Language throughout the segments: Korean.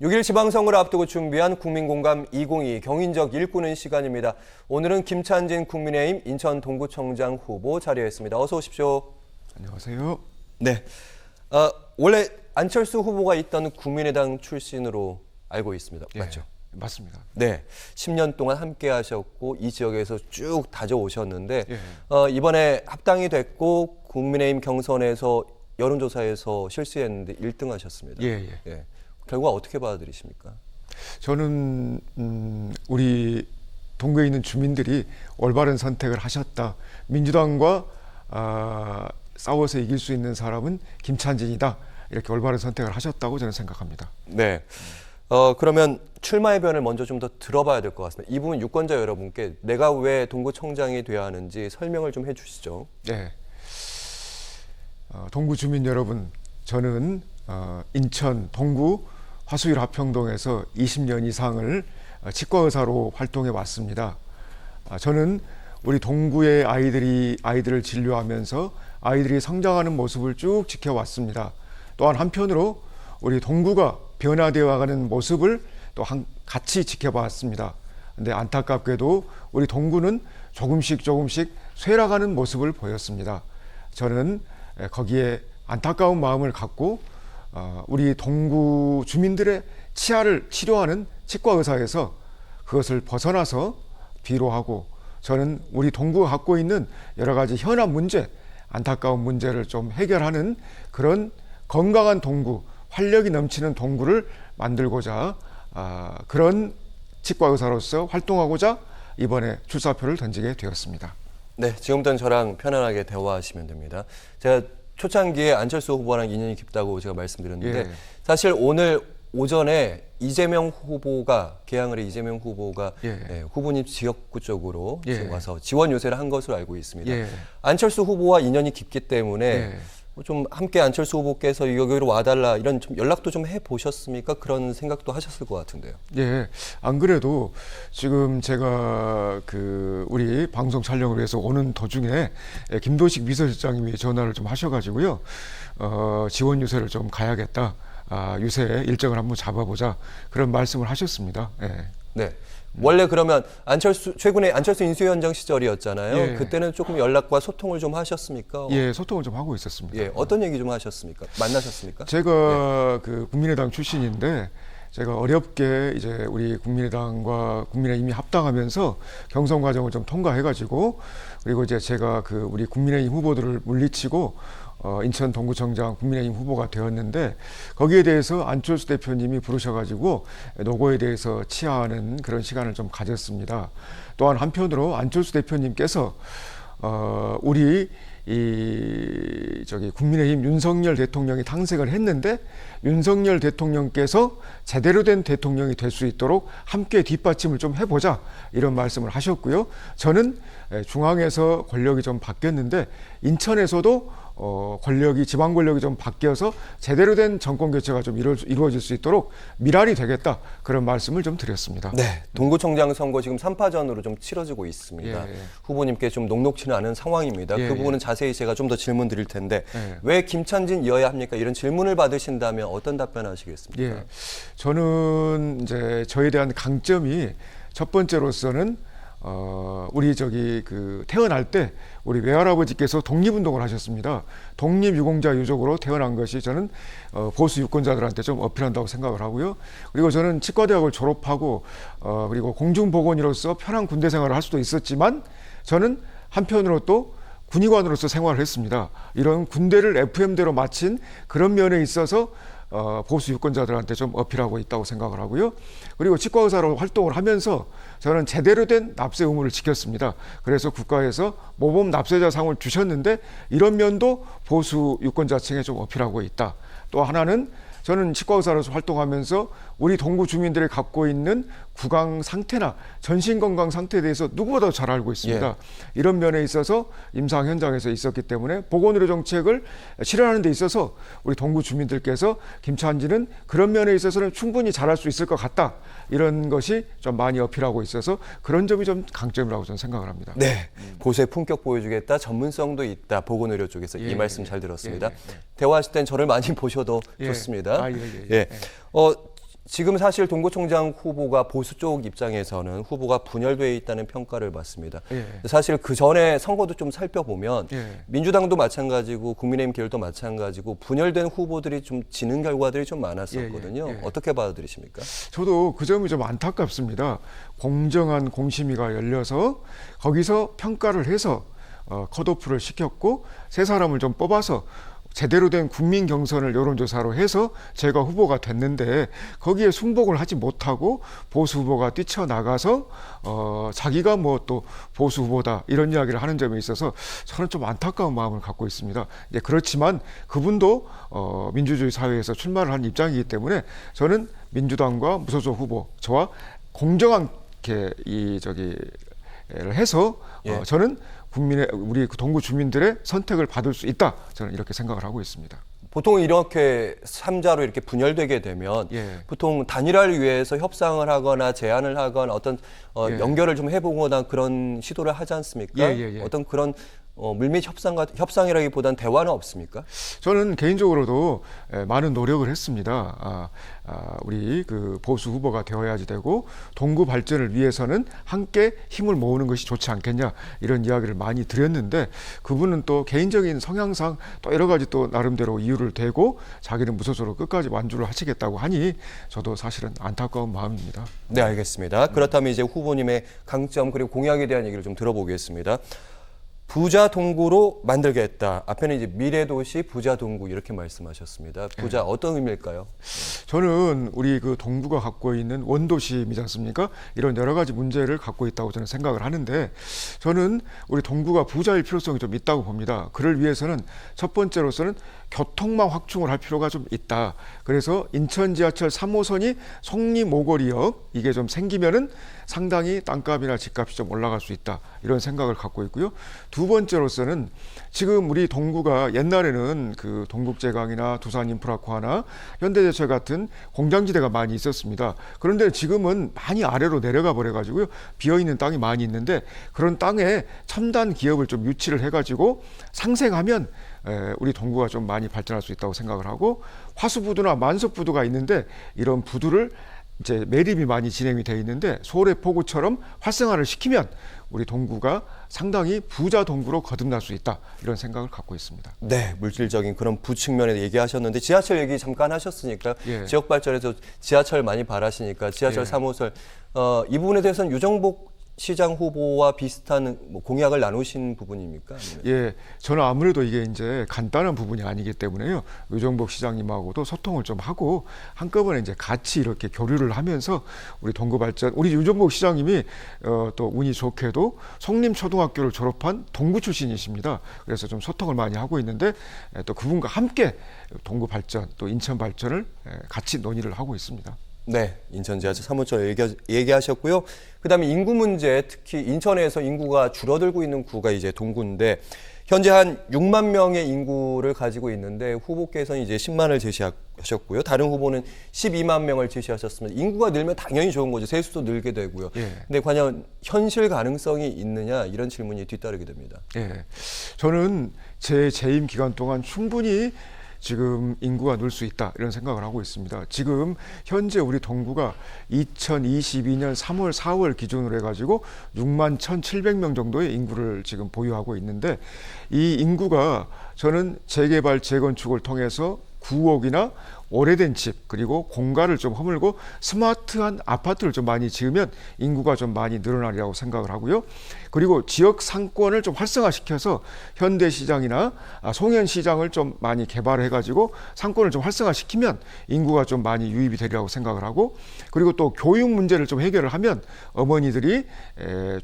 6일 지방선거를 앞두고 준비한 국민공감 2022 경인적 일꾼은 시간입니다. 오늘은 김찬진 국민의힘 인천 동구청장 후보 자리했습니다. 어서 오십시오. 안녕하세요. 네, 원래 안철수 후보가 있던 국민의당 출신으로 알고 있습니다. 맞죠? 맞습니다. 네, 10년 동안 함께 하셨고 이 지역에서 쭉 다져오셨는데 예. 이번에 합당이 됐고 국민의힘 경선에서 여론조사에서 실수했는데 1등 하셨습니다. 예. 결과 어떻게 받아들이십니까? 저는 우리 동구에 있는 주민들이 올바른 선택을 하셨다. 민주당과 싸워서 이길 수 있는 사람은 김찬진이다. 이렇게 올바른 선택을 하셨다고 저는 생각합니다. 네. 그러면 출마의 변을 먼저 좀 더 들어봐야 될 것 같습니다. 이 부분 유권자 여러분께 내가 왜 동구청장이 되어야 하는지 설명을 좀 해주시죠. 네. 동구 주민 여러분, 저는 인천 동구 화수일 화평동에서 20년 이상을 치과의사로 활동해 왔습니다. 저는 우리 동구의 아이들을 진료하면서 아이들이 성장하는 모습을 쭉 지켜왔습니다. 또한 한편으로 우리 동구가 변화되어가는 모습을 또 같이 지켜봤습니다. 근데 안타깝게도 우리 동구는 조금씩 쇠락하는 모습을 보였습니다. 저는 거기에 안타까운 마음을 갖고 우리 동구 주민들의 치아를 치료하는 치과의사에서 그것을 벗어나서 뒤로 하고 저는 우리 동구가 갖고 있는 여러 가지 현안 문제, 안타까운 문제를 좀 해결하는 그런 건강한 동구, 활력이 넘치는 동구를 만들고자 그런 치과의사로서 활동하고자 이번에 출사표를 던지게 되었습니다. 네, 지금부터는 저랑 편안하게 대화하시면 됩니다. 제가 초창기에 안철수 후보랑 인연이 깊다고 제가 말씀드렸는데 사실 오늘 오전에 이재명 후보가 개항을 해 이재명 후보가 후보님 지역구 쪽으로 지금 와서 지원 요새를 한 것으로 알고 있습니다. 안철수 후보와 인연이 깊기 때문에 좀 함께 안철수 후보께서 여기로 와달라 이런 좀 연락도 좀 해보셨습니까? 그런 생각도 하셨을 것 같은데요. 예, 안 그래도 지금 제가 우리 방송 촬영을 위해서 오는 도중에 김도식 비서실장님이 전화를 좀 하셔가지고요, 지원 유세를 좀 가야겠다. 유세 일정을 한번 잡아보자 그런 말씀을 하셨습니다. 네. 원래 그러면 최근에 안철수 인수위원장 시절이었잖아요. 그때는 조금 연락과 소통을 좀 하셨습니까? 예, 소통을 좀 하고 있었습니다. 어떤 얘기 좀 하셨습니까? 만나셨습니까? 제가 국민의당 출신인데 제가 어렵게 이제 우리 국민의당과 국민의힘이 합당하면서 경선 과정을 좀 통과해가지고 그리고 이제 제가 우리 국민의힘 후보들을 물리치고 인천 동구청장 국민의힘 후보가 되었는데 거기에 대해서 안철수 대표님이 부르셔가지고 노고에 대해서 치하하는 그런 시간을 좀 가졌습니다. 또한 한편으로 안철수 대표님께서 우리 국민의힘 윤석열 대통령이 탄생을 했는데 윤석열 대통령께서 제대로 된 대통령이 될 수 있도록 함께 뒷받침을 좀 해보자 이런 말씀을 하셨고요. 저는 중앙에서 권력이 좀 바뀌었는데 인천에서도 지방 권력이 좀 바뀌어서 제대로 된 정권 교체가 좀 이루어질 수 있도록 미랄이 되겠다 그런 말씀을 좀 드렸습니다. 네, 동구청장 선거 지금 3파전으로 좀 치러지고 있습니다. 후보님께 좀 녹록치는 않은 상황입니다. 그 부분은 자세히 제가 좀 더 질문 드릴 텐데 왜 김찬진이어야 합니까? 이런 질문을 받으신다면 어떤 답변하시겠습니까? 저는 이제 저에 대한 강점이 첫 번째로서는 우리 태어날 때 우리 외할아버지께서 독립운동을 하셨습니다. 독립유공자 유족으로 태어난 것이 저는 보수 유권자들한테 좀 어필한다고 생각을 하고요. 그리고 저는 치과대학을 졸업하고 그리고 공중보건의로서 편한 군대 생활을 할 수도 있었지만 저는 한편으로 또 군의관으로서 생활을 했습니다. 이런 군대를 FM대로 마친 그런 면에 있어서 보수 유권자들한테 좀 어필하고 있다고 생각을 하고요. 그리고 치과의사로 활동을 하면서 저는 제대로 된 납세 의무를 지켰습니다. 그래서 국가에서 모범 납세자상을 주셨는데 이런 면도 보수 유권자층에 좀 어필하고 있다. 또 하나는 저는 치과의사로서 활동하면서 우리 동구 주민들이 갖고 있는 구강 상태나 전신 건강 상태에 대해서 누구보다 잘 알고 있습니다. 이런 면에 있어서 임상 현장에서 있었기 때문에 보건의료 정책을 실현하는 데 있어서 우리 동구 주민들께서 김찬진은 그런 면에 있어서는 충분히 잘할 수 있을 것 같다. 이런 것이 좀 많이 어필하고 있어서 그런 점이 좀 강점이라고 저는 생각을 합니다. 네, 보수의 품격 보여주겠다, 전문성도 있다, 보건의료 쪽에서 이 말씀 잘 들었습니다. 대화하실 땐 저를 많이 보셔도 좋습니다. 지금 사실 동구청장 후보가 보수 쪽 입장에서는 후보가 분열되어 있다는 평가를 받습니다. 예. 사실 그 전에 선거도 좀 살펴보면 예. 민주당도 마찬가지고 국민의힘 계열도 마찬가지고 분열된 후보들이 좀 지는 결과들이 좀 많았었거든요. 예, 예, 예. 어떻게 받아들이십니까? 저도 그 점이 좀 안타깝습니다. 공정한 공심위가 열려서 거기서 평가를 해서 컷오프를 시켰고 세 사람을 좀 뽑아서 제대로 된 국민 경선을 여론조사로 해서 제가 후보가 됐는데 거기에 승복을 하지 못하고 보수 후보가 뛰쳐나가서 자기가 뭐 또 보수 후보다 이런 이야기를 하는 점에 있어서 저는 좀 안타까운 마음을 갖고 있습니다. 예, 그렇지만 그분도 민주주의 사회에서 출마를 한 입장이기 때문에 저는 민주당과 무소속 후보 저와 공정한 를 해서 예. 저는 우리 동구 주민들의 선택을 받을 수 있다. 저는 이렇게 생각을 하고 있습니다. 보통 이렇게 3자로 이렇게 분열되게 되면 예. 보통 단일화를 위해서 협상을 하거나 제안을 하거나 어떤 예. 연결을 좀 해보거나 그런 시도를 하지 않습니까? 예. 어떤 그런 물밑 협상이라기보단 대화는 없습니까? 저는 개인적으로도 많은 노력을 했습니다. 우리 그 보수 후보가 되어야지 되고 동구 발전을 위해서는 함께 힘을 모으는 것이 좋지 않겠냐 이런 이야기를 많이 드렸는데 그분은 또 개인적인 성향상 또 여러 가지 또 나름대로 이유를 대고 자기는 무소속으로 끝까지 완주를 하시겠다고 하니 저도 사실은 안타까운 마음입니다. 네, 알겠습니다. 그렇다면 이제 후보님의 강점 그리고 공약에 대한 얘기를 좀 들어보겠습니다. 부자 동구로 만들겠다. 앞에는 이제 미래도시 부자 동구 이렇게 말씀하셨습니다. 부자 어떤 의미일까요? 저는 우리 그 동구가 갖고 있는 원도심이지 않습니까? 이런 여러 가지 문제를 갖고 있다고 저는 생각을 하는데 저는 우리 동구가 부자일 필요성이 좀 있다고 봅니다. 그를 위해서는 첫 번째로서는 교통망 확충을 할 필요가 좀 있다. 그래서 인천 지하철 3호선이 송림 오거리역 이게 좀 생기면은 상당히 땅값이나 집값이 좀 올라갈 수 있다. 이런 생각을 갖고 있고요. 두 번째로서는 지금 우리 동구가 옛날에는 그 동국제강이나 두산인프라코아나 현대제철 같은 공장지대가 많이 있었습니다. 그런데 지금은 많이 아래로 내려가 버려가지고요. 비어있는 땅이 많이 있는데 그런 땅에 첨단 기업을 좀 유치를 해가지고 상생하면 우리 동구가 좀 많이 발전할 수 있다고 생각을 하고 화수부두나 만석부두가 있는데 이런 부두를 이제 매립이 많이 진행이 돼 있는데 소래 포구처럼 활성화를 시키면 우리 동구가 상당히 부자 동구로 거듭날 수 있다 이런 생각을 갖고 있습니다. 네, 물질적인 그런 부측면에 얘기하셨는데 지하철 얘기 잠깐 하셨으니까 예. 지역 발전에서 지하철 많이 바라시니까 지하철 예. 3호선 이 부분에 대해서는 유정복 시장 후보와 비슷한 뭐 공약을 나누신 부분입니까? 아니면? 예, 저는 아무래도 이게 이제 간단한 부분이 아니기 때문에요. 유정복 시장님하고도 소통을 좀 하고 한꺼번에 이제 같이 이렇게 교류를 하면서 우리 동구 발전, 우리 유정복 시장님이 또 운이 좋게도 송림초등학교를 졸업한 동구 출신이십니다. 그래서 좀 소통을 많이 하고 있는데 또 그분과 함께 동구 발전, 또 인천 발전을 같이 논의를 하고 있습니다. 네, 인천 지하철 3호선 얘기하셨고요. 그다음에 인구 문제, 특히 인천에서 인구가 줄어들고 있는 구가 이제 동구인데 현재 한 6만 명의 인구를 가지고 있는데 후보께서는 이제 10만을 제시하셨고요. 다른 후보는 12만 명을 제시하셨습니다. 인구가 늘면 당연히 좋은 거죠. 세수도 늘게 되고요. 예. 근데 과연 현실 가능성이 있느냐 이런 질문이 뒤따르게 됩니다. 예, 저는 제 재임 기간 동안 충분히 지금 인구가 늘 수 있다 이런 생각을 하고 있습니다. 지금 현재 우리 동구가 2022년 3월 4월 기준으로 해가지고 6만 1,700명 정도의 인구를 지금 보유하고 있는데 이 인구가 저는 재개발 재건축을 통해서 9억이나 오래된 집 그리고 공가를 좀 허물고 스마트한 아파트를 좀 많이 지으면 인구가 좀 많이 늘어나리라고 생각을 하고요. 그리고 지역 상권을 좀 활성화시켜서 현대시장이나 송현시장을 좀 많이 개발해가지고 상권을 좀 활성화시키면 인구가 좀 많이 유입이 되리라고 생각을 하고 그리고 또 교육 문제를 좀 해결을 하면 어머니들이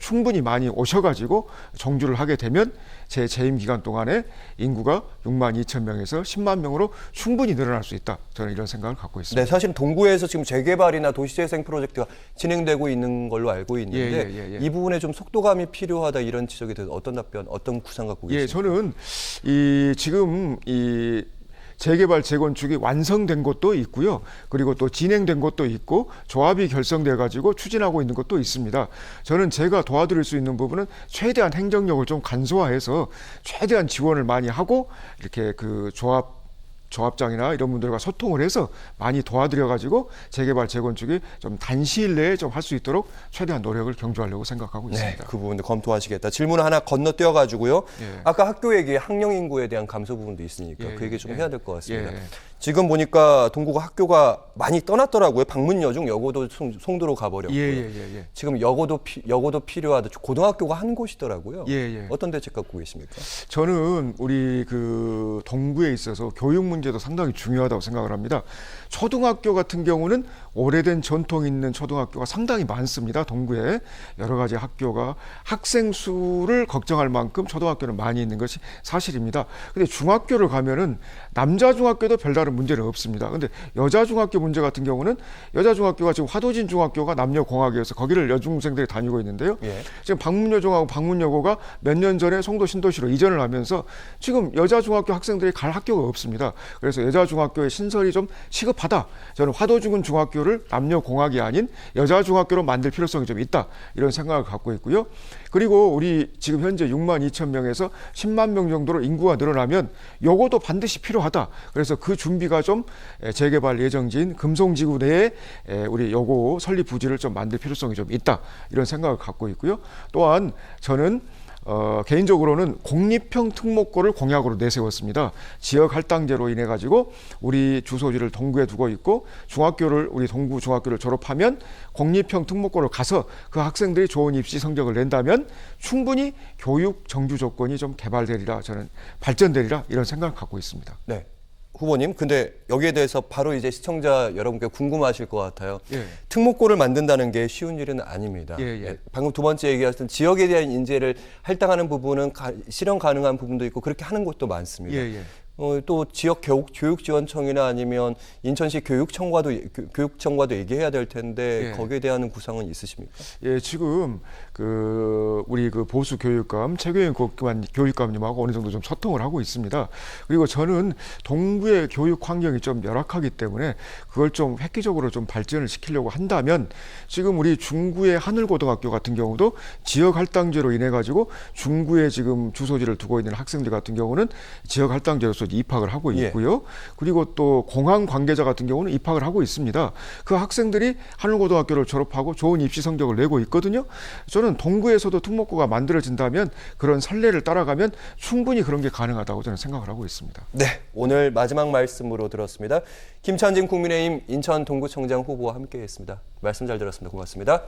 충분히 많이 오셔가지고 정주를 하게 되면 제 재임 기간 동안에 인구가 6만 2천 명에서 10만 명으로 충분히 늘어날 수 있다. 저는 이런 생각을 갖고 있습니다. 네, 사실 동구에서 지금 재개발이나 도시재생 프로젝트가 진행되고 있는 걸로 알고 있는데 예. 이 부분에 좀 속도감이 필요하다 이런 지적에 대해서 어떤 답변, 어떤 구상 갖고 계십니까? 예, 저는 지금 재개발 재건축이 완성된 곳도 있고요. 그리고 또 진행된 곳도 있고 조합이 결성돼 가지고 추진하고 있는 것도 있습니다. 저는 제가 도와드릴 수 있는 부분은 최대한 행정력을 좀 간소화해서 최대한 지원을 많이 하고 이렇게 그 조합 조합장이나 이런 분들과 소통을 해서 많이 도와드려가지고 재개발 재건축이 좀 단시일 내에 좀 할 수 있도록 최대한 노력을 경주하려고 생각하고 네, 있습니다. 그 부분도 검토하시겠다. 질문 하나 건너뛰어 가지고요. 예. 아까 학교 얘기, 학령 인구에 대한 감소 부분도 있으니까 예, 그 얘기 좀 예. 해야 될 것 같습니다. 예. 지금 보니까 동구가 학교가 많이 떠났더라고요. 방문여중 여고도 송도로 가버렸고요. 예. 지금 여고도 필요하다. 고등학교가 한 곳이더라고요. 예. 어떤 대책 갖고 계십니까? 저는 우리 그 동구에 있어서 교육 문제도 상당히 중요하다고 생각을 합니다. 초등학교 같은 경우는 오래된 전통 있는 초등학교가 상당히 많습니다. 동구에 여러 가지 학교가 학생 수를 걱정할 만큼 초등학교는 많이 있는 것이 사실입니다. 근데 중학교를 가면은 남자 중학교도 별다른 문제는 없습니다. 근데 여자 중학교 문제 같은 경우는 여자 중학교가 지금 화도진 중학교가 남녀공학이어서 거기를 여중생들이 다니고 있는데요. 예. 지금 방문여중하고 방문여고가 몇 년 전에 송도 신도시로 이전을 하면서 지금 여자 중학교 학생들이 갈 학교가 없습니다. 그래서 여자 중학교의 신설이 좀 시급하다. 저는 화도중은 중학교를 남녀공학이 아닌 여자 중학교로 만들 필요성이 좀 있다. 이런 생각을 갖고 있고요. 그리고 우리 지금 현재 6만 2천 명에서 10만 명 정도로 인구가 늘어나면 요거도 반드시 필요하다. 그래서 그 준비가 좀 재개발 예정지인 금송지구 내에 우리 요거 설립 부지를 좀 만들 필요성이 좀 있다. 이런 생각을 갖고 있고요. 또한 저는 개인적으로는 공립형 특목고를 공약으로 내세웠습니다. 지역 할당제로 인해 가지고 우리 주소지를 동구에 두고 있고 우리 동구 중학교를 졸업하면 공립형 특목고를 가서 그 학생들이 좋은 입시 성적을 낸다면 충분히 교육 정규 조건이 좀 개발되리라, 저는 발전되리라, 이런 생각을 갖고 있습니다. 네. 후보님, 근데 여기에 대해서 바로 이제 시청자 여러분께 궁금하실 것 같아요. 예. 특목고를 만든다는 게 쉬운 일은 아닙니다. 예. 방금 두 번째 얘기하셨던 지역에 대한 인재를 할당하는 부분은 실현 가능한 부분도 있고 그렇게 하는 곳도 많습니다. 예. 또 지역 교육지원청이나 아니면 인천시 교육청과도 얘기해야 될 텐데 예. 거기에 대한 구상은 있으십니까? 예, 지금 우리 보수 교육감 최규현 교육감님하고 어느 정도 좀 소통을 하고 있습니다. 그리고 저는 동구의 교육 환경이 좀 열악하기 때문에 그걸 좀 획기적으로 좀 발전을 시키려고 한다면 지금 우리 중구의 하늘고등학교 같은 경우도 지역 할당제로 인해 가지고 중구에 지금 주소지를 두고 있는 학생들 같은 경우는 지역 할당제로서 입학을 하고 있고요. 그리고 또 공항 관계자 같은 경우는 입학을 하고 있습니다. 그 학생들이 하늘고등학교를 졸업하고 좋은 입시 성적을 내고 있거든요. 저는 동구에서도 특목고가 만들어진다면 그런 선례를 따라가면 충분히 그런 게 가능하다고 저는 생각을 하고 있습니다. 네, 오늘 마지막 말씀으로 들었습니다. 김찬진 국민의힘 인천 동구청장 후보와 함께했습니다. 말씀 잘 들었습니다. 고맙습니다.